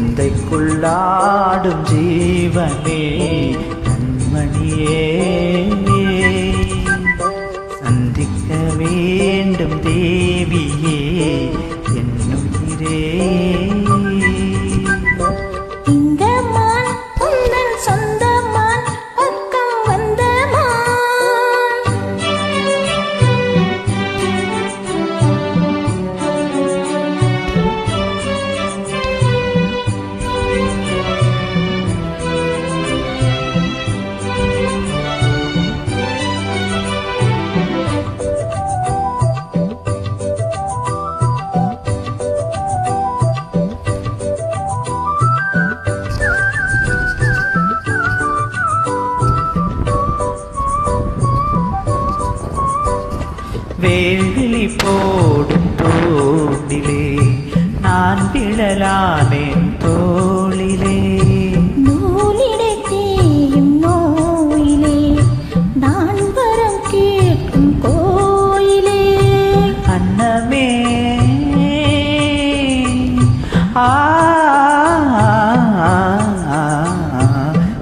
சிந்தைக்குள்ளாடும் ஜீவனே கண்மணியே சந்திக்க வேண்டும் தேவியே என்னுயிரே. வேள்வி போடும் தோளிலே நான் விழலானேன் தோளிலே. நூலிடை தேயும் நோயிலே நான் வரம் கேட்கும் கோயிலே. அன்னமே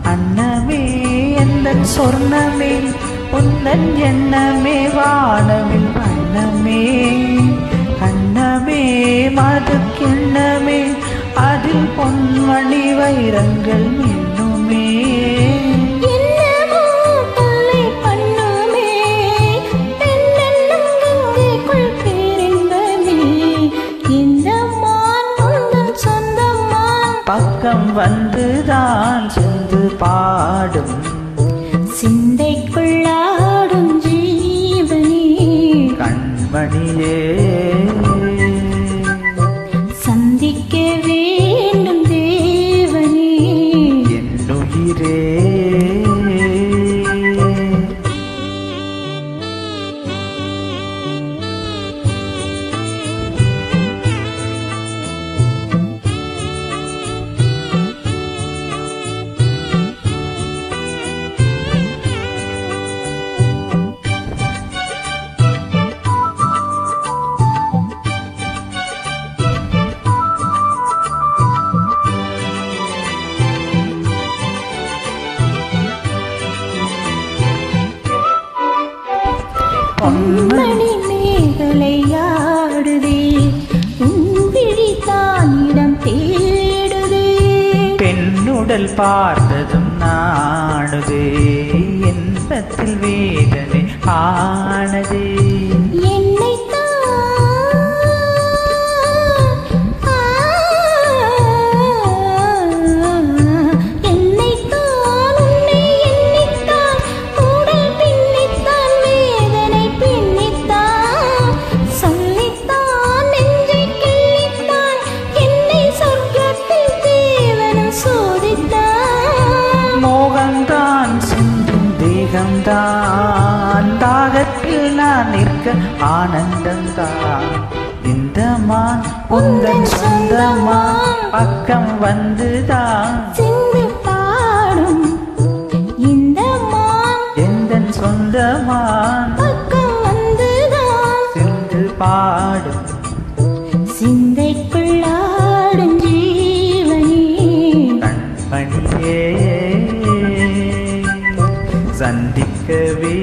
அன்னமே எந்தன் சொர்ணமே உந்தன் எண்ணமே வானவில் வண்ணமே கண்ணமே மதுக்கெண்ணமே அதில் பொன்மணி வைரங்கள் மின்னுமே. என்னமோ தொல்லை பண்ணுமே பெண்ணென்னும் கங்கைக்குள் பேரின்பமே. இந்த மான் உந்தன் சொந்தமான் பக்கம் வந்துதான் சென்று பாடும் சிந்தைக்குள்ளாடும் ஜீவனே கண்மணியே சந்திக்க வேண்டும் தேவனே என்னுயிரே. பொன்மணி மேகலையாடுதே உன்விழி தானிடம் தேடுதே. பெண்ணுடல் பார்த்ததும் நாடுதே என்பத்தில் வேதனை ஆனதே. தான் தாகத்தில் நான் நிற்க ஆனந்தந்தான். இந்த மான் உந்தன் சொந்தமான் பக்கம் வந்துதான் சிந்து பாடும். இந்த மான் எந்தன் சொந்தமான் பக்கம் வந்துதான் சென்று பாடும் சிந்தைக்குள்ளாடும் ஜீவனே கண்மணியே சந்திக்கவே